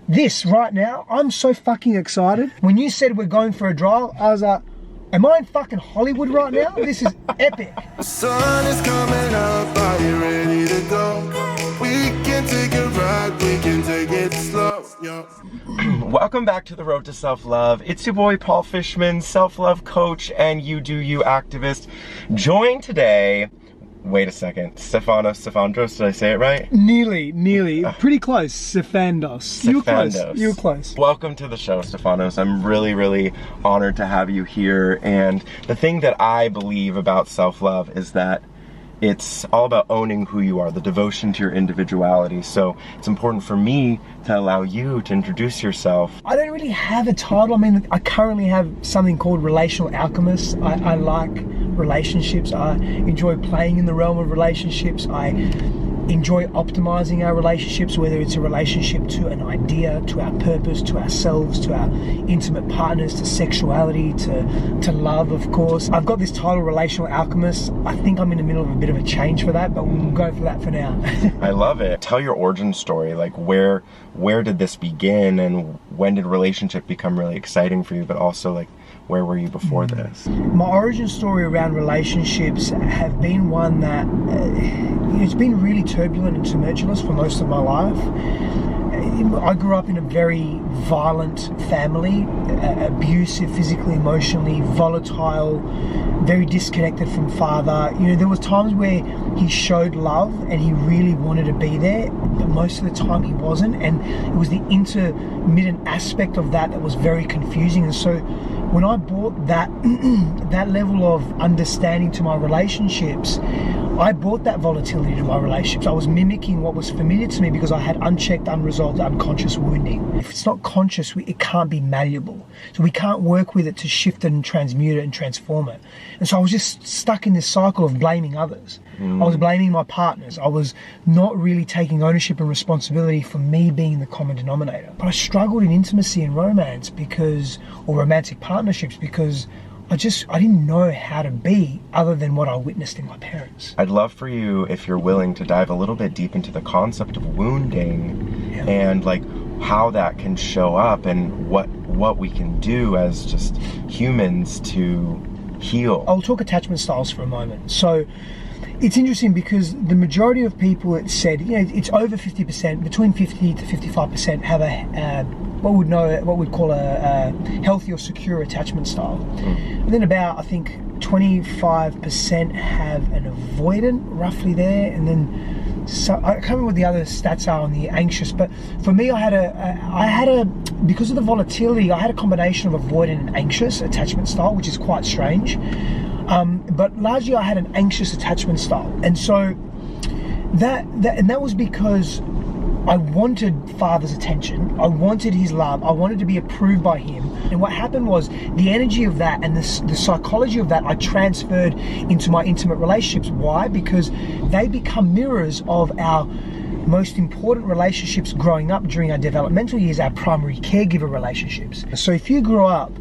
This right now, I'm so fucking excited. When you said we're going for a drive, I was like, am I in fucking Hollywood right now? This is epic. The sun is coming up, are you ready to go? We can take a ride, we can take it slow, yo. Welcome back to the Road to Self-Love. It's your boy Paul Fishman, self-love coach and you do you activist. Joined today, wait a second, Stefanos Sifandos, did I say it right? Nearly. Pretty close, Stefanos. You were close. Welcome to the show, Stefanos. I'm really honored to have you here. And the thing that I believe about self-love is that it's all about owning who you are, the devotion to your individuality. So it's important for me to allow you to introduce yourself. I don't really have a title. I mean, I currently have something called Relational Alchemist. I like relationships. I enjoy playing in the realm of relationships. I enjoy optimizing our relationships, whether it's a relationship to an idea, to our purpose, to ourselves, to our intimate partners, to sexuality, to love, of course. I've got this title, Relational Alchemist. I think I'm in the middle of a bit of a change for that, but we'll go for that for now. I love it. Tell your origin story, like where did this begin and when did relationship become really exciting for you, but also like where were you before this? My origin story around relationships have been one that it's been really turbulent and tumultuous for most of my life. I grew up in a very violent family, abusive, physically, emotionally, volatile, very disconnected from father. You know, there was times where he showed love and he really wanted to be there, but most of the time he wasn't, and it was the intermittent aspect of that was very confusing. And so when I brought that that level of understanding to my relationships, I brought that volatility to my relationships. I was mimicking what was familiar to me because I had unchecked, unresolved, unconscious wounding. If it's not conscious, it can't be malleable. So we can't work with it to shift it and transmute it and transform it. And so I was just stuck in this cycle of blaming others. I was blaming my partners. I was not really taking ownership and responsibility for me being the common denominator. But I struggled in intimacy and romance or romantic partnerships because I didn't know how to be other than what I witnessed in my parents. I'd love for you, if you're willing, to dive a little bit deep into the concept of wounding and like how that can show up and what we can do as just humans to heal. I'll talk attachment styles for a moment. So it's interesting because the majority of people, it said, you know, it's over 50%, between 50 to 55% have what we'd call a healthy or secure attachment style. And then about, I think, 25% have an avoidant, roughly there, and then so I can't remember what the other stats are on the anxious, but for me, I had a because of the volatility, I had a combination of avoidant and anxious attachment style, which is quite strange. But largely I had an anxious attachment style. And so that was because I wanted father's attention. I wanted his love. I wanted to be approved by him. And what happened was the energy of that and the psychology of that I transferred into my intimate relationships. Why? Because they become mirrors of our most important relationships growing up during our developmental years, our primary caregiver relationships. So if you grew up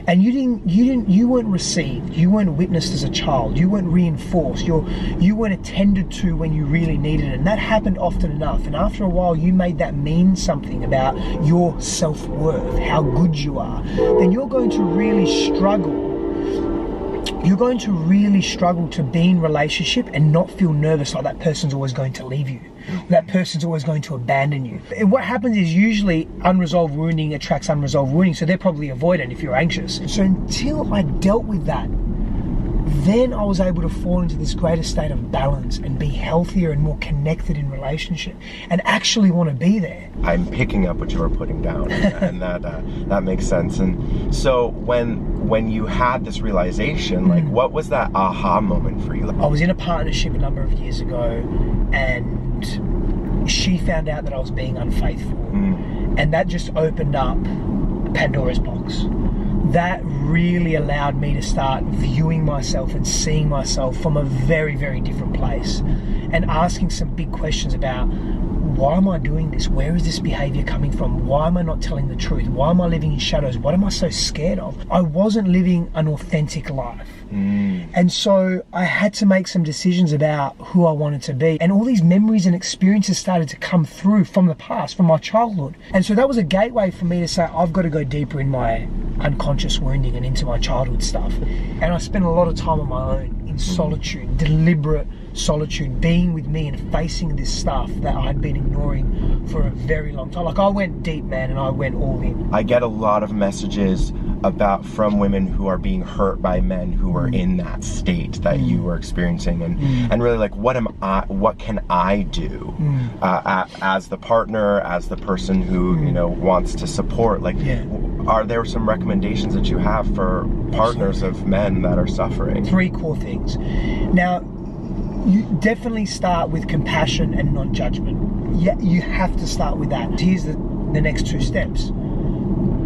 and you weren't received, you weren't witnessed as a child, you weren't reinforced, you weren't attended to when you really needed it, and that happened often enough, and after a while you made that mean something about your self-worth, how good you are, then you're going to really struggle. You're going to really struggle to be in relationship and not feel nervous like that person's always going to leave you. That person's always going to abandon you. And what happens is usually unresolved wounding attracts unresolved wounding, so they're probably avoidant if you're anxious. So until I dealt with that, then I was able to fall into this greater state of balance and be healthier and more connected in relationship and actually want to be there. I'm picking up what you were putting down, and that makes sense. And so when you had this realization, like what was that aha moment for you? I was in a partnership a number of years ago, and she found out that I was being unfaithful, and that just opened up Pandora's box. That really allowed me to start viewing myself and seeing myself from a very, very different place and asking some big questions about why am I doing this? Where is this behavior coming from? Why am I not telling the truth? Why am I living in shadows? What am I so scared of? I wasn't living an authentic life. And so I had to make some decisions about who I wanted to be. And all these memories and experiences started to come through from the past, from my childhood. And so that was a gateway for me to say, I've got to go deeper in my unconscious wounding and into my childhood stuff. And I spent a lot of time on my own in solitude, deliberate solitude, being with me and facing this stuff that I'd been ignoring for a very long time. Like, I went deep, man, and I went all in. I get a lot of messages from women who are being hurt by men who are in that state that you were experiencing, and really like, what can I do as the partner, as the person who wants to support? Like, are there some recommendations that you have for partners of men that are suffering? 3 core things. Now, you definitely start with compassion and non-judgment. Yeah, you have to start with that. Here's the next 2 steps.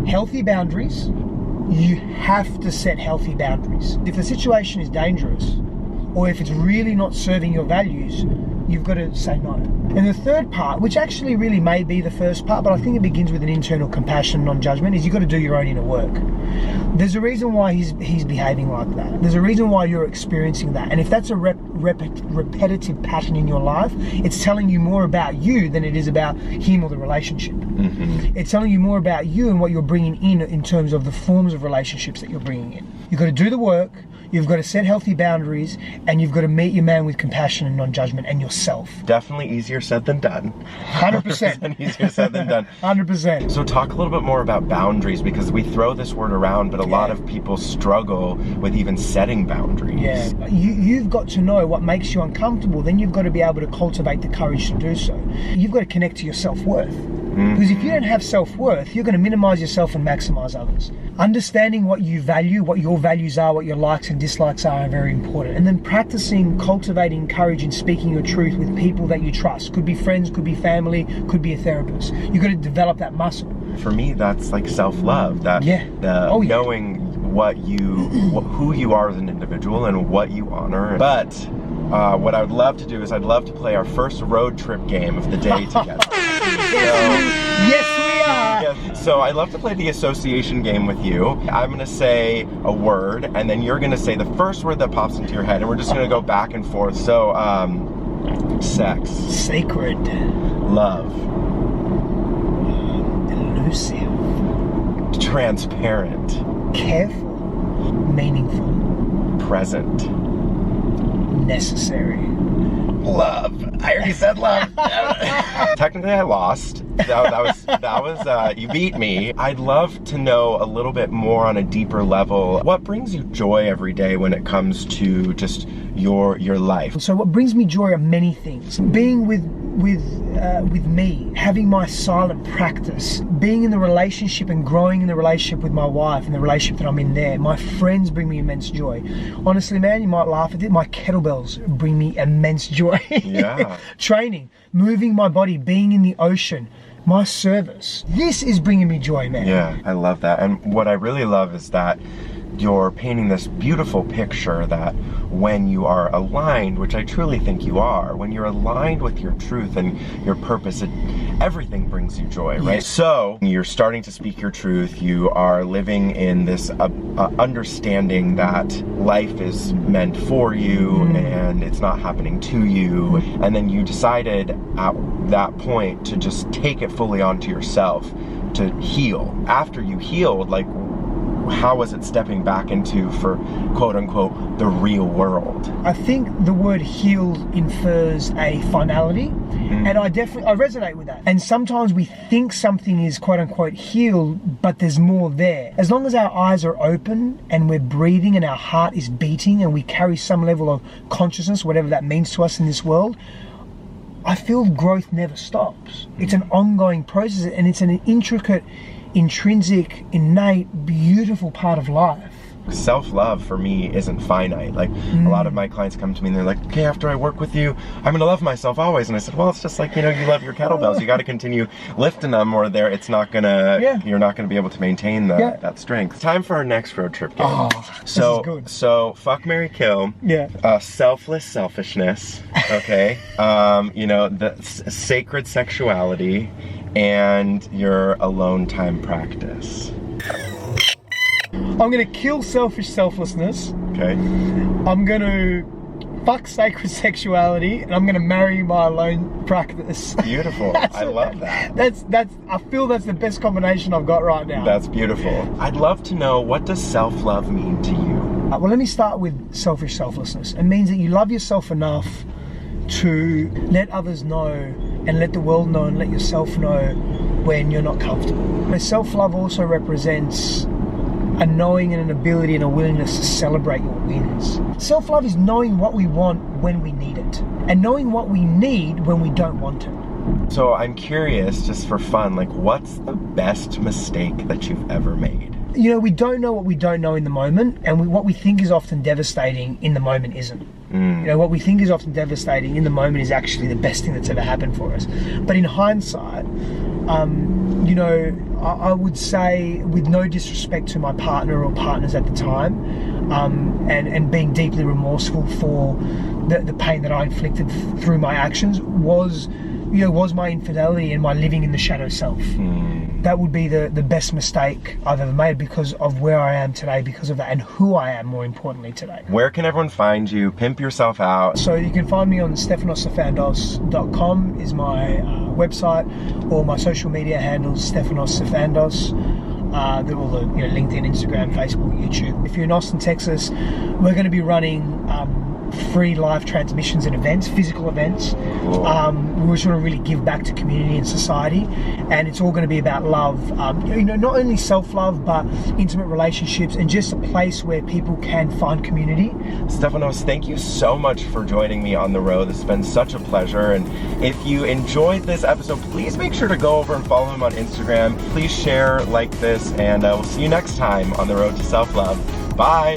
Healthy boundaries. You have to set healthy boundaries. If the situation is dangerous, or if it's really not serving your values, you've got to say no. And the third part, which actually really may be the first part, but I think it begins with an internal compassion, non-judgment, is you've got to do your own inner work. There's a reason why he's behaving like that. There's a reason why you're experiencing that. And if that's a repetitive pattern in your life, it's telling you more about you than it is about him or the relationship. It's telling you more about you and what you're bringing in terms of the forms of relationships that you're bringing in. You've got to do the work, you've got to set healthy boundaries, and you've got to meet your man with compassion and non-judgment and yourself. Definitely easier said than done. 100%. Easier said than done. 100%. So talk a little bit more about boundaries, because we throw this word around, but a lot of people struggle with even setting boundaries. Yeah. You've got to know what makes you uncomfortable, then you've got to be able to cultivate the courage to do so. You've got to connect to your self-worth. Because if you don't have self-worth, you're going to minimize yourself and maximize others. Understanding what you value, what your values are, what your likes and dislikes are very important. And then practicing, cultivating courage and speaking your truth with people that you trust. Could be friends, could be family, could be a therapist. You've got to develop that muscle. For me, that's like self-love. Knowing who you are as an individual and what you honor. But what I would love to do is I'd love to play our first road trip game of the day together. Yes, we are. Yeah, so I'd love to play the association game with you. I'm going to say a word, and then you're going to say the first word that pops into your head, and we're just going to go back and forth. So, sex. Sacred. Love. Elusive. Transparent. Careful. Meaningful. Present. Necessary. Love. I already said love. Technically, I lost. That was you beat me. I'd love to know a little bit more on a deeper level. What brings you joy every day when it comes to just your life? So what brings me joy are many things. Being with me, having my silent practice, being in the relationship and growing in the relationship with my wife and the relationship that I'm in there. My friends bring me immense joy. Honestly, man, you might laugh at it. My kettlebells bring me immense joy. Yeah. Training, moving my body, being in the ocean, my service. This is bringing me joy, man. Yeah, I love that. And what I really love is that you're painting this beautiful picture that when you are aligned, which I truly think you are, when you're aligned with your truth and your purpose, everything brings you joy, right? Yes. So you're starting to speak your truth. You are living in this understanding that life is meant for you and it's not happening to you. And then you decided at that point to just take it fully onto yourself to heal. After you healed, like, how was it stepping back into, for quote unquote, the real world? I think the word healed infers a finality, and I resonate with that. And sometimes we think something is quote unquote healed, but there's more there. As long as our eyes are open and we're breathing and our heart is beating and we carry some level of consciousness, whatever that means to us in this world, I feel growth never stops. It's an ongoing process, and it's an intricate, intrinsic, innate, beautiful part of life. self-love for me isn't finite. Like a lot of my clients come to me and they're like, okay, after I work with you, I'm gonna love myself always. And I said, well, it's just like, you know, you love your kettlebells. You got to continue lifting them, or it's not gonna, you're not gonna be able to maintain that strength. Time for our next road trip game. Oh, this is good. So fuck, marry, kill. Yeah. Selfless selfishness. Okay. You know, the sacred sexuality and your alone time practice. I'm gonna kill selfish selflessness. Okay. I'm gonna fuck sacred sexuality, and I'm gonna marry my alone practice. Beautiful. I love that. That's. I feel that's the best combination I've got right now. That's beautiful. I'd love to know, what does self-love mean to you? Well, let me start with selfish selflessness. It means that you love yourself enough to let others know, and let the world know, and let yourself know when you're not comfortable. But self-love also represents a knowing and an ability and a willingness to celebrate your wins. Self-love is knowing what we want when we need it, and knowing what we need when we don't want it. So I'm curious, just for fun, like, what's the best mistake that you've ever made? You know, we don't know what we don't know in the moment, and what we think is often devastating in the moment isn't. You know, what we think is often devastating in the moment is actually the best thing that's ever happened for us. But in hindsight, you know, I would say, with no disrespect to my partner or partners at the time, and being deeply remorseful for the pain that I inflicted through my actions, was my infidelity and my living in the shadow self. That would be the best mistake I've ever made, because of where I am today, because of that, and who I am, more importantly, today. Where can everyone find you? Pimp yourself out. So you can find me on stefanossifandos.com is my website, or my social media handles, Stefanos Sifandos. They're all the, you know, LinkedIn, Instagram, Facebook, YouTube. If you're in Austin, Texas, we're going to be running free live transmissions and events, physical events. We just want to really give back to community and society, and it's all going to be about love. You know, not only self-love, but intimate relationships, and just a place where people can find community. Stefanos, thank you so much for joining me on the road. This has been such a pleasure, and if you enjoyed this episode, please make sure to go over and follow him on Instagram. Please share, like this, and we'll see you next time on the road to self-love. Bye.